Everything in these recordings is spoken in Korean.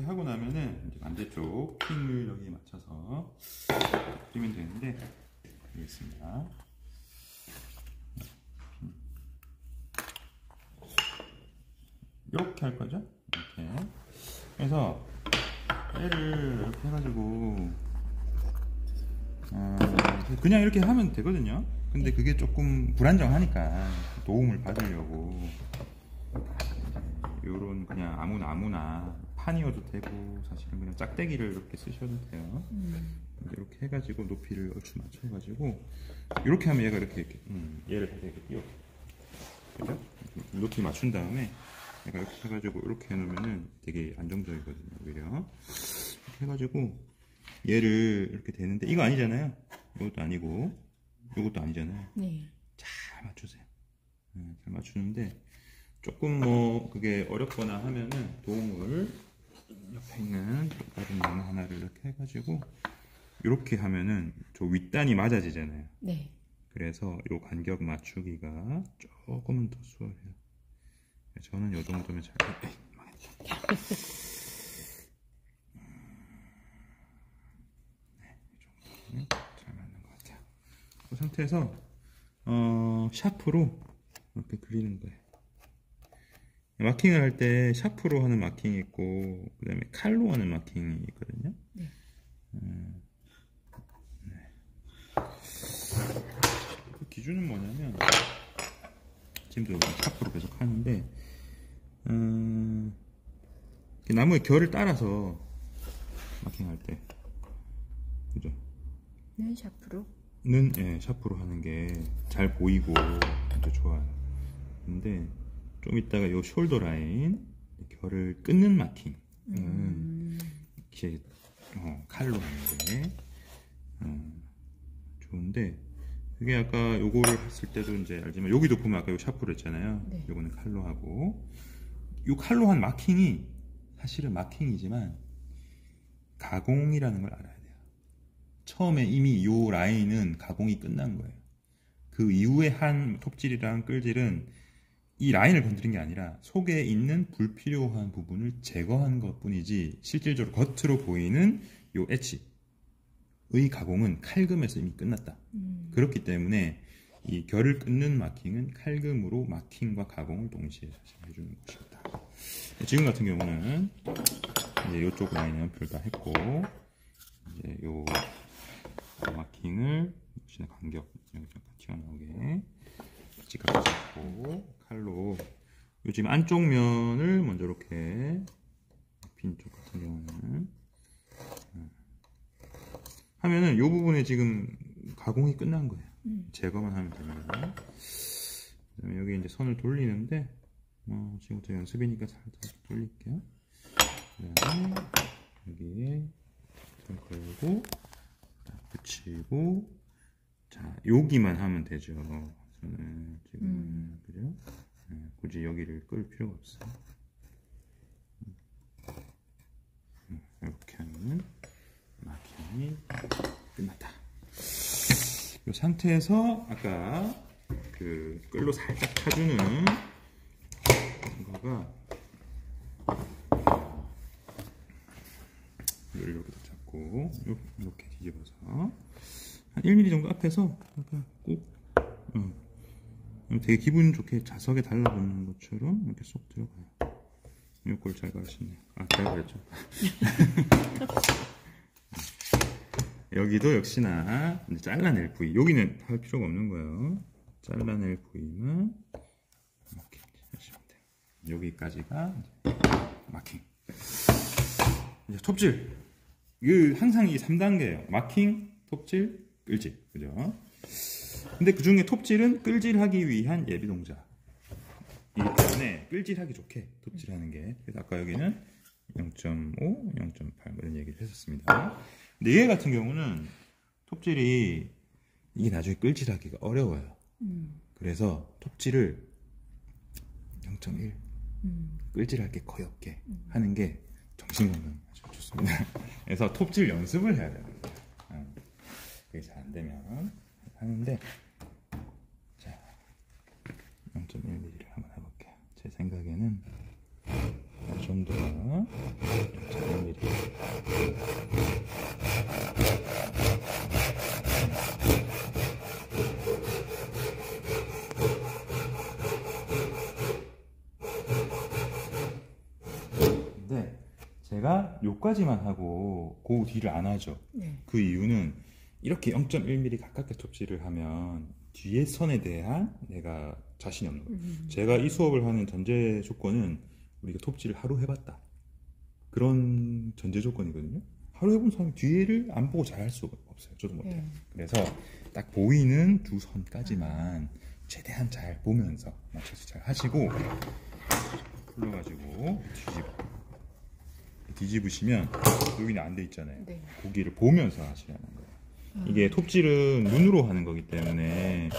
이렇게 하고 나면은 이제 반대쪽 핀을 여기 맞춰서 그리면 되는데 되겠습니다. 이렇게 할 거죠? 이렇게. 그래서 얘를 이렇게 해가지고 그냥 이렇게 하면 되거든요. 근데 그게 조금 불안정하니까 도움을 받으려고 요런 그냥 아무나 판이어도 되고 사실은 그냥 짝대기를 이렇게 쓰셔도 돼요. 이렇게 해가지고 높이를 얼추 맞춰가지고 이렇게 하면 얘가 이렇게 얘를 이렇게 띄워, 그죠? 높이 맞춘 다음에 얘가 이렇게 해가지고 이렇게 해놓으면은 되게 안정적이거든요. 오히려 이렇게 해가지고 얘를 이렇게 되는데 이거 아니잖아요. 이것도 아니고 이것도 아니잖아요. 네. 잘 맞추세요. 잘 맞추는데 조금 뭐 그게 어렵거나 하면은 도움을 옆에 있는 다른 나무 하나를 이렇게 해가지고 이렇게 하면은 저 윗단이 맞아지잖아요. 네. 그래서 요 간격 맞추기가 조금은 더 수월해요. 저는 요 정도면 잘 망했다. 네, 이 정도면 잘 맞는 것 같아요. 그 상태에서 샤프로 이렇게 그리는 거예요. 마킹을 할 때 샤프로 하는 마킹이 있고 그 다음에 칼로 하는 마킹이 있거든요. 네. 그 기준은 뭐냐면 지금도 샤프로 계속 하는데 나무의 결을 따라서 마킹할 때, 그죠? 네, 샤프로. 는 예, 샤프로 하는 게 잘 보이고 아주 좋아요. 근데 좀 이따가 요 숄더 라인 결을 끊는 마킹은 이렇게 칼로 하는 게 좋은데, 그게 아까 요거를 했을 때도 이제 알지만 여기도 보면 아까 요 샤프로 했잖아요. 네. 요거는 칼로 하고 요 칼로 한 마킹이 사실은 마킹이지만 가공이라는 걸 알아야 돼요. 처음에 이미 요 라인은 가공이 끝난 거예요. 그 이후에 한 톱질이랑 끌질은 이 라인을 건드린 게 아니라 속에 있는 불필요한 부분을 제거한 것 뿐이지 실질적으로 겉으로 보이는 요 엣지의 가공은 칼금에서 이미 끝났다. 그렇기 때문에 이 결을 끊는 마킹은 칼금으로 마킹과 가공을 동시에 사실 해주는 것입니다. 지금 같은 경우는 이제 요쪽 라인은 별다 했고 이제 요 마킹을 역시나 간격 여기 잠깐 튀어나오게 직각을 잡고 칼로 요 지금 안쪽 면을 먼저 이렇게 빈 쪽 같은 경우는 하면은 요 부분에 지금 가공이 끝난 거예요. 제거만 하면 됩니다. 그다음에 여기 이제 선을 돌리는데 지금부터 연습이니까 살짝 돌릴게요. 그다음에 여기에 좀 걸고 붙이고, 자 여기만 하면 되죠. 저는 지금 그죠? 굳이 여기를 끌 필요가 없어요. 이렇게 하면 마킹이 끝났다. 이 상태에서 아까 그 끌로 살짝 타주는 거가 이걸 이렇게 잡고 이렇게 뒤집어서 한 1mm 정도 앞에서 꼭 되게 기분 좋게 자석에 달라붙는 것처럼 이렇게 쏙 들어가요. 이걸 잘 가르쳤네요. 잘 가르쳤죠. 여기도 역시나 이제 잘라낼 부위, 여기는 할 필요가 없는 거예요. 잘라낼 부위만 이렇게 하시면 돼요. 여기까지가 이제 마킹. 이제 톱질. 항상 이 3단계예요. 마킹, 톱질, 끌질. 그죠? 근데 그 중에 톱질은 끌질하기 위한 예비 동작이기 때문에 끌질하기 좋게 톱질하는 게. 그래서 아까 여기는 0.5, 0.8 이런 얘기를 했었습니다. 근데 얘 같은 경우는 톱질이 이게 나중에 끌질하기가 어려워요. 그래서 톱질을 0.1 끌질할 게 거의 없게 하는 게 정신건강에 아주 좋습니다. 그래서 톱질 연습을 해야 되는 거예요. 그게 잘 안 되면 하는데, 자 0.1mm를 한번 해볼게요. 제 생각에는 이 정도가 잘 제가 요까지만 하고 그 뒤를 안 하죠. 네. 그 이유는 이렇게 0.1mm 가깝게 톱질을 하면 뒤에 선에 대한 내가 자신이 없는 거예요. 제가 이 수업을 하는 전제 조건은 우리가 톱질을 하루 해봤다. 그런 전제 조건이거든요. 하루 해본 사람이 뒤에를 안 보고 잘 할 수가 없어요. 저도 못해요. 네. 그래서 딱 보이는 두 선까지만 최대한 잘 보면서 맞춰서 잘 하시고 풀러가지고 뒤집으시면 여기는 안 돼 있잖아요. 네. 고기를 보면서 하시라는 거예요. 이게 톱질은 눈으로 하는 거기 때문에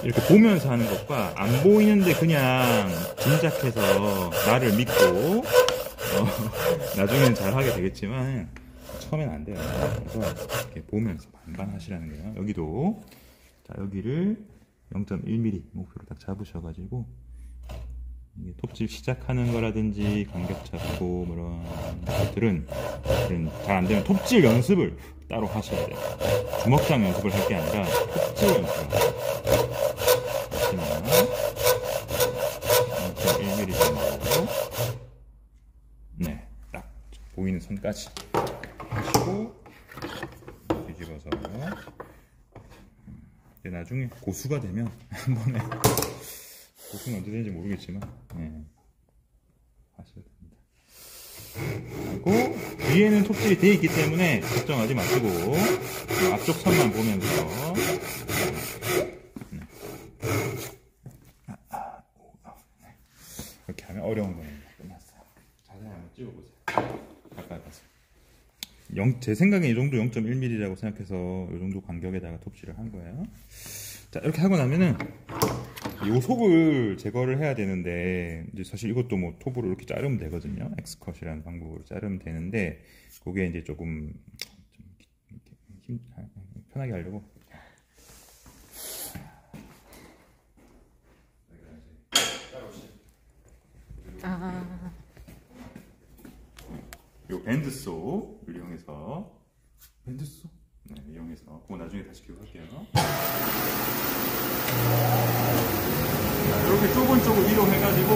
이렇게 보면서 하는 것과 안 보이는데 그냥 짐작해서 나를 믿고 나중엔 잘 하게 되겠지만 처음엔 안 돼요. 그래서 이렇게 보면서 반반 하시라는 거예요. 여기도 자 여기를 0.1mm 목표로 딱 잡으셔가지고 이게 톱질 시작하는 거라든지 간격 잡고 뭐 이런 것들은 잘 안 되면 톱질 연습을 따로 하셔야 돼요. 주먹장 연습을 할 게 아니라 톱질 연습을 하시면 0.1mm 정도 네, 딱 보이는 선까지 하시고 뒤집어서 이제 나중에 고수가 되면 한 번에 고수는 언제 되는지 모르겠지만 네, 하셔야 됩니다. 그리고 뒤에는 톱질이 되어 있기 때문에 걱정하지 마시고 앞쪽 선만 보면서 네. 이렇게 하면 어려운 거는 끝났어요. 자세히 한번 찍어보세요. 가까이 가서 제 생각엔 이 정도 0.1mm라고 생각해서 이 정도 간격에다가 톱질을 한 거예요. 자 이렇게 하고 나면은 요 속을 제거를 해야 되는데 이제 사실 이것도 뭐 톱으로 이렇게 자르면 되거든요. 엑스컷이라는 방법으로 자르면 되는데 그게 이제 조금 좀 편하게 하려고 요 밴드소를 이용해서 밴드소? 네, 이용해서 그거 나중에 다시 교육할게요. 이렇게 좁은 쪽을 이용해가지고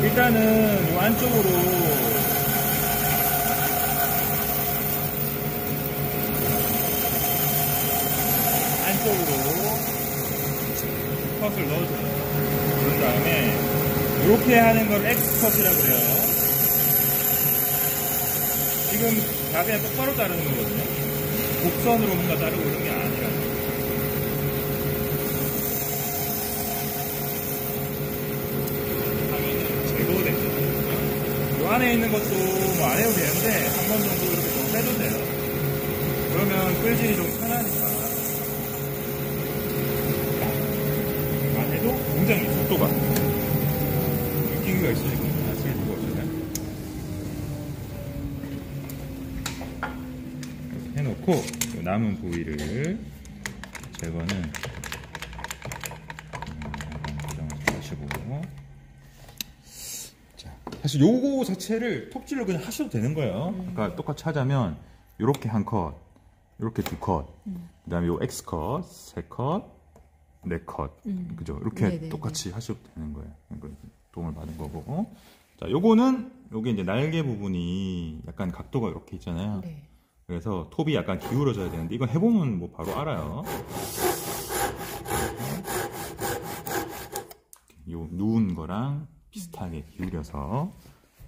일단은 요 안쪽으로 컷을 넣어줘요. 그런 다음에 이렇게 하는 걸 X컷이라고 그래요. 지금 가게 똑바로 자르는 거거든요. 곡선으로 뭔가 자르고 이런 게 아니라. 하면은 제거되죠. 요 안에 있는 것도 뭐 안 해도 되는데 한 번 정도 이렇게 좀 해도 돼요. 그러면 끌질이 좀 편하니까. 안 해도 굉장히 속도가 느낌이 있으니까 사실 이거 어쩌냐. 이렇게 해놓고 남은 부위를 제거는 하시고 자 사실 요거 자체를 톱질로 그냥 하셔도 되는 거예요. 아까 똑같이 하자면 요렇게 한 컷, 요렇게 두 컷, 그 다음에 요 X컷, 세 컷, 네 컷, 그죠? 이렇게 네네네. 똑같이 하셔도 되는 거예요. 이거 도움을 받은 거고. 자, 요거는 요게 이제 날개 부분이 약간 각도가 이렇게 있잖아요. 네. 그래서 톱이 약간 기울어져야 되는데 이건 해보면 뭐 바로 알아요. 요 누운 거랑 비슷하게 기울여서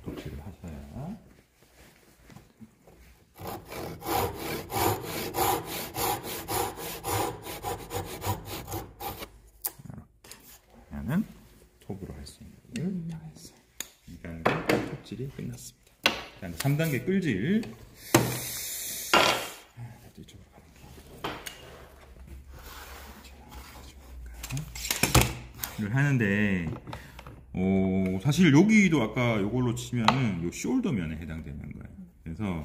톱질을 하셔야. 는 톱으로 할 수 있는 걸 다 했어요. 2단계 톱질이 끝났습니다. 자, 3단계 끌질. 이쪽으로 가볼게요. 를 하는데, 사실 여기도 아까 요걸로 치면은 요 숄더면에 해당되는 거예요. 그래서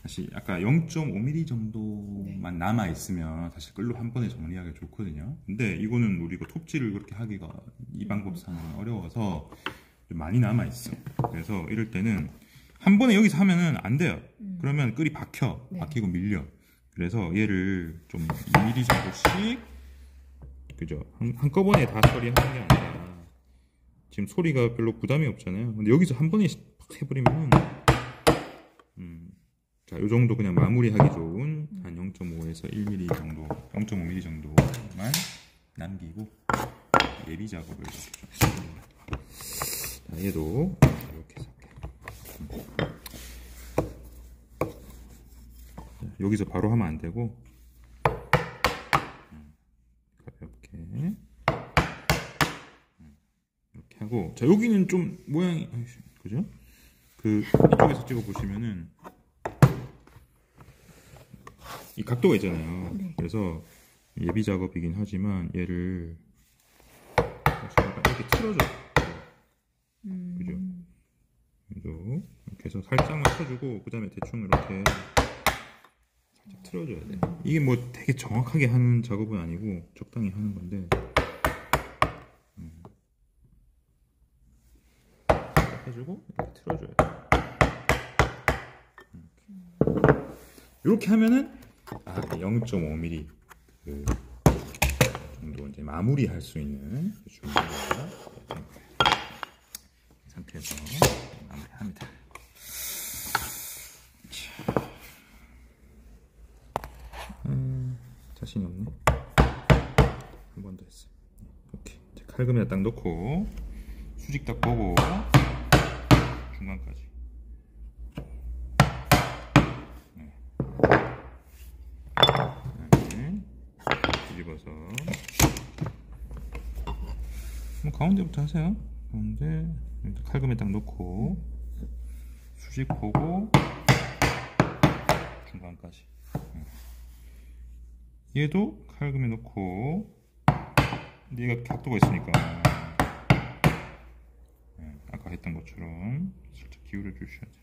사실 아까 0.5mm 정도만 남아 있으면 사실 끌로 한 번에 정리하기 좋거든요. 근데 이거는 우리가 톱질을 그렇게 하기가 이 방법상은 어려워서 좀 많이 남아 있어. 그래서 이럴 때는 한 번에 여기서 하면은 안 돼요. 그러면 끌이 박혀, 네. 박히고 밀려. 그래서 얘를 좀 2mm 정도씩, 그죠? 한꺼번에 다 처리하는 게 아니라 지금 소리가 별로 부담이 없잖아요. 근데 여기서 한 번에 팍 해버리면 자, 요 정도 그냥 마무리하기 좋은 한 0.5에서 1mm 정도, 0.5mm 정도만 남기고 예비 작업을 이렇게 좀 해줍니다. 자, 얘도 이렇게 해서 여기서 바로 하면 안 되고 가볍게 이렇게 하고, 자 여기는 좀 모양이 그죠? 그 이쪽에서 찍어 보시면은 이 각도가 있잖아요. 네. 그래서 예비 작업이긴 하지만 얘를 이렇게 틀어줘. 그죠? 그래서 이렇게 해서 살짝만 쳐주고 그 다음에 대충 이렇게 살짝 틀어줘야 돼. 이게 뭐 되게 정확하게 하는 작업은 아니고 적당히 하는 건데 해주고 이렇게 틀어줘야 돼. 이렇게 하면은 0.5mm 그 정도 이제 마무리할 수 있는 준비가 이 상태에서 마무리합니다. 자신이 없네. 한 번 더 했어. 이렇게 칼금에다 딱 넣고 수직 딱 보고 중간까지. 뒤집어서 뭐 가운데부터 하세요. 가운데 칼금에 딱 넣고 수직 보고 중간까지. 얘도 칼금에 넣고 얘가 각도가 있으니까 아까 했던 것처럼 살짝 기울여 주셔야 돼요.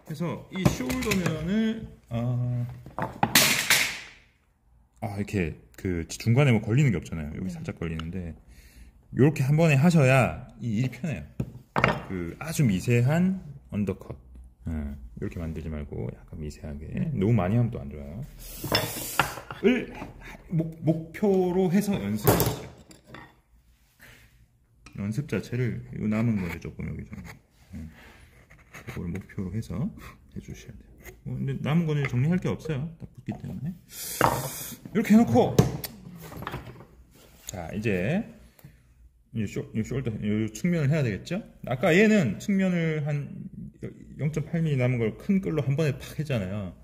그래서 이 숄더면을 이렇게 그 중간에 뭐 걸리는 게 없잖아요. 여기 살짝 걸리는데 이렇게 한 번에 하셔야 이 일이 편해요. 그 아주 미세한 언더컷 이렇게 만들지 말고 약간 미세하게. 너무 많이 하면 또 안 좋아요. 을 목표로 해서 연습하시죠. 연습 자체를 이 남은 거에 조금 여기 좀 이걸 목표로 해서 해주셔야 돼요. 근데 남은 거는 정리할 게 없어요. 딱 붙기 때문에. 이렇게 해놓고, 자, 이제 이 숄더, 이 측면을 해야 되겠죠? 아까 얘는 측면을 한 0.8mm 남은 걸 큰 끌로 한 번에 팍 했잖아요.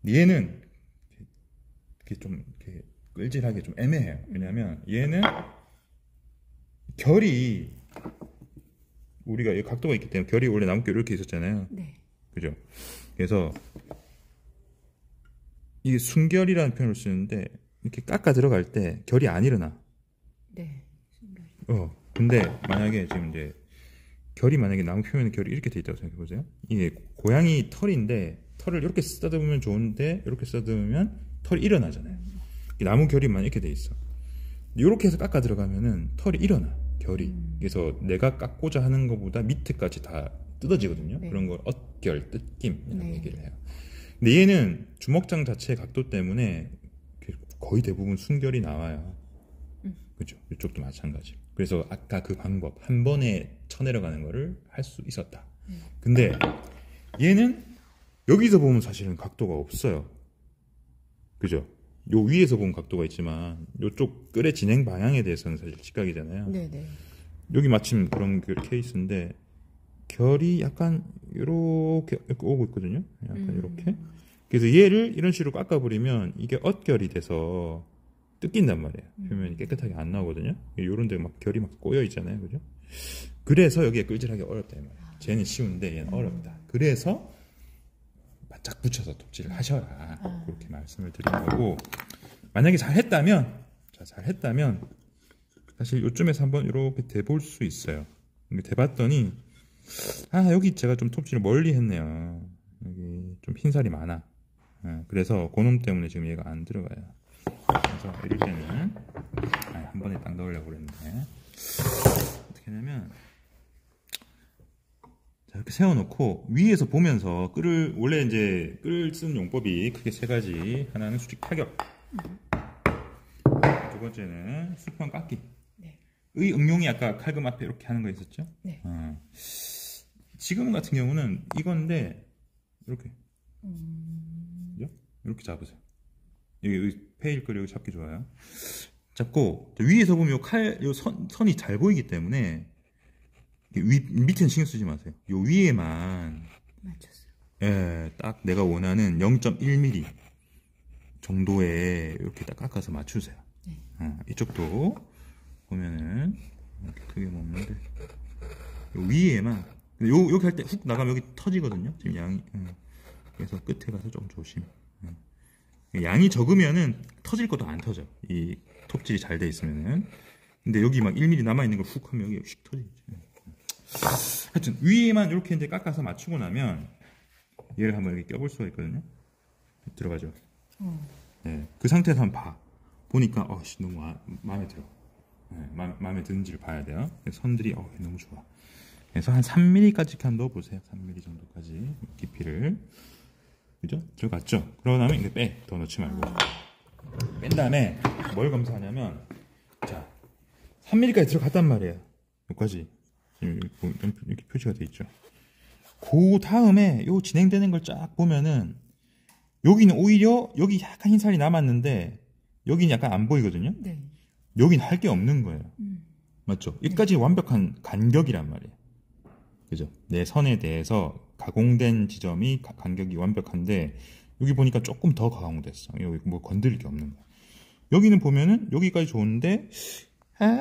얘는 이렇게 좀 이렇게 끌질하게 좀 애매해요. 왜냐면 얘는 결이 우리가 이 각도가 있기 때문에 결이 원래 나무결 이렇게 있었잖아요. 네. 그죠? 그래서 이게 순결이라는 표현을 쓰는데 이렇게 깎아 들어갈 때 결이 안 일어나. 네. 근데 만약에 지금 이제 결이 만약에 나무 표면에 결이 이렇게 돼 있다고 생각해 보세요. 이게 고양이 털인데 털을 이렇게 쓰다듬으면 좋은데 이렇게 쓰다듬으면 털이 일어나잖아요. 나무 결이 만 이렇게 돼 있어. 이렇게 해서 깎아 들어가면은 털이 일어나. 결이. 그래서 내가 깎고자 하는 것보다 밑에까지 다 뜯어지거든요. 네. 그런 걸 엇결, 뜯김이라고 네. 얘기를 해요. 근데 얘는 주먹장 자체의 각도 때문에 거의 대부분 순결이 나와요. 그죠? 이쪽도 마찬가지. 그래서 아까 그 방법 한 번에 쳐내려가는 거를 할 수 있었다. 근데 얘는 여기서 보면 사실은 각도가 없어요. 그죠? 요 위에서 보면 각도가 있지만 요쪽 끌의 진행 방향에 대해서는 사실 직각이잖아요. 네네. 여기 마침 그런 케이스인데 결이 약간 이렇게 오고 있거든요. 약간 이렇게. 그래서 얘를 이런 식으로 깎아버리면 이게 엇결이 돼서 뜯긴단 말이에요. 표면이 깨끗하게 안 나오거든요. 요런 데 막 결이 막 꼬여 있잖아요. 그죠? 그래서 여기에 끌질하기 어렵다 이 말이에요. 쟤는 쉬운데 얘는 어렵다. 그래서 바짝 붙여서 톱질을 하셔라. 그렇게 말씀을 드리는 거고, 만약에 잘했다면 사실 요쯤에서 한번 이렇게 대볼 수 있어요. 근데 대봤더니 여기 제가 좀 톱질을 멀리 했네요. 여기 좀 흰살이 많아. 그래서 그놈 때문에 지금 얘가 안 들어가요. 그래서 이럴 때는 한 번에 딱 넣으려고 그랬는데 어떻게 하냐면, 자, 이렇게 세워놓고 위에서 보면서 끌을, 원래 이제 끌 쓰는 용법이 크게 세 가지. 하나는 수직 타격, 두 번째는 수평 깎기. 네. 의 응용이 아까 칼금 앞에 이렇게 하는 거 있었죠? 네. 지금 같은 경우는 이건데 이렇게 그죠? 이렇게 잡으세요. 여기 페일 거리 여기 잡기 좋아요. 잡고 위에서 보면 요 선이 잘 보이기 때문에 밑에는 신경 쓰지 마세요. 요 위에만 맞췄어요. 예, 딱 내가 원하는 0.1mm 정도에 이렇게 딱 깎아서 맞추세요. 네. 이쪽도 보면은 이렇게 크게 먹는데 요 위에만 여기 할 때 훅 나가면 여기 터지거든요. 지금 양이 그래서 끝에 가서 좀 조심. 양이 적으면은 터질 것도 안 터져. 이 톱질이 잘 돼 있으면은. 근데 여기 막 1mm 남아 있는 걸 훅 하면 여기 휙 터지죠. 하여튼 위에만 이렇게 이제 깎아서 맞추고 나면 얘를 한번 이렇게 껴볼 수가 있거든요. 들어가죠. 네, 그 상태에서 한번 봐. 보니까 너무 마음에 들어. 네, 마음에 드는지를 봐야 돼요. 선들이 너무 좋아. 그래서 한 3mm까지 한번 넣어보세요. 3mm 정도까지 깊이를. 그죠? 들어갔죠? 그러고 나면 이제 빼. 더 넣지 말고. 뺀 다음에 뭘 검사하냐면, 자, 3mm까지 들어갔단 말이에요. 여기까지. 이렇게 표시가 돼 있죠. 그 다음에 요 진행되는 걸 쫙 보면은, 여기는 오히려 여기 약간 흰살이 남았는데, 여기는 약간 안 보이거든요? 네. 여기는 할 게 없는 거예요. 맞죠? 여기까지 완벽한 간격이란 말이에요. 그죠? 내 선에 대해서 가공된 지점이 간격이 완벽한데 여기 보니까 조금 더 가공됐어. 여기 뭐 건드릴 게 없는 거야. 여기는 보면은 여기까지 좋은데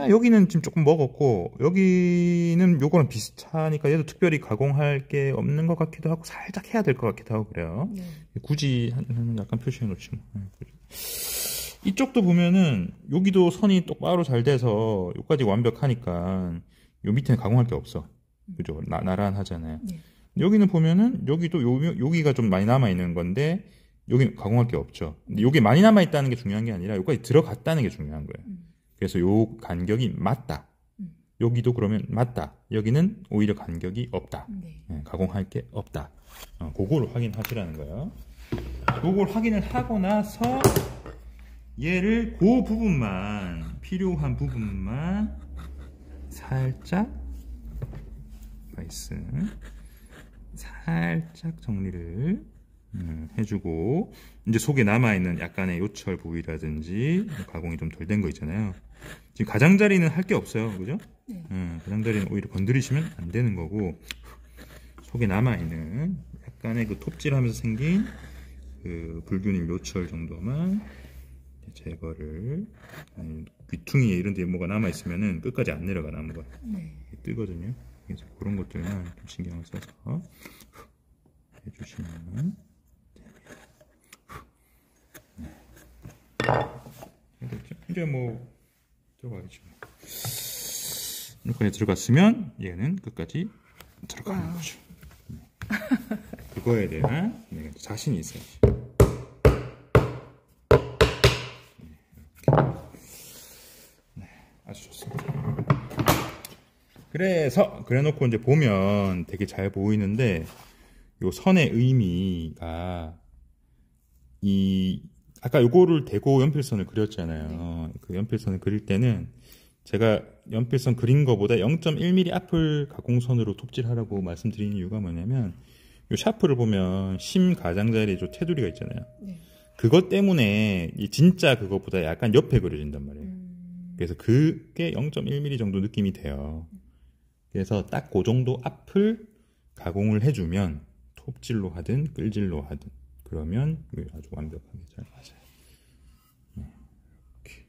여기는 지금 조금 먹었고 여기는 요거랑 비슷하니까 얘도 특별히 가공할 게 없는 것 같기도 하고 살짝 해야 될 것 같기도 하고 그래요. 네. 굳이 약간 표시해 놓지 뭐. 이쪽도 보면은 여기도 선이 똑바로 잘 돼서 여기까지 완벽하니까 요 밑에는 가공할 게 없어. 그죠? 나란하잖아요. 네. 여기는 보면은 여기도 여기가 좀 많이 남아 있는 건데 여기 가공할 게 없죠. 근데 여기 많이 남아 있다는 게 중요한 게 아니라 여기까지 들어갔다는 게 중요한 거예요. 그래서 요 간격이 맞다. 여기도 그러면 맞다. 여기는 오히려 간격이 없다. 네. 가공할 게 없다. 그거를 확인하시라는 거예요. 그걸 확인을 하고 나서 얘를 그 부분만 필요한 부분만 살짝 바이스 살짝 정리를 해주고 이제 속에 남아있는 약간의 요철 부위라든지 가공이 좀 덜 된 거 있잖아요. 지금 가장자리는 할 게 없어요. 그죠? 네. 가장자리는 오히려 건드리시면 안 되는 거고 속에 남아있는 약간의 그 톱질하면서 생긴 그 불균형 요철 정도만 제거를 귀퉁이에 이런 데 뭐가 남아있으면은 끝까지 안 내려가 나무가 네. 뜨거든요. 그래서 그런 것들만 좀 신경을 써서 해주시면 되겠죠. 이제 뭐 들어가겠죠. 여기까지 들어갔으면 얘는 끝까지 들어가는 거죠. 그거에 대한 자신이 있어야지. 아주 좋습니다. 그래놓고 이제 보면 되게 잘 보이는데 요 선의 의미가 아까 요거를 대고 연필선을 그렸잖아요. 그 연필선을 그릴 때는 제가 연필선 그린 거보다 0.1mm 앞을 가공선으로 톱질하라고 말씀드리는 이유가 뭐냐면 요 샤프를 보면 심 가장자리에 저 테두리가 있잖아요. 네. 그것 때문에 이 진짜 그것보다 약간 옆에 그려진단 말이에요. 그래서 그게 0.1mm 정도 느낌이 돼요. 그래서 딱 그 정도 앞을 가공을 해주면 톱질로 하든 끌질로 하든 그러면 아주 완벽하게 잘 맞아요. 이렇게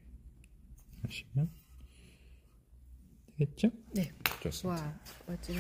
하시면 되겠죠? 네. 좋습니다. 와, 멋지네.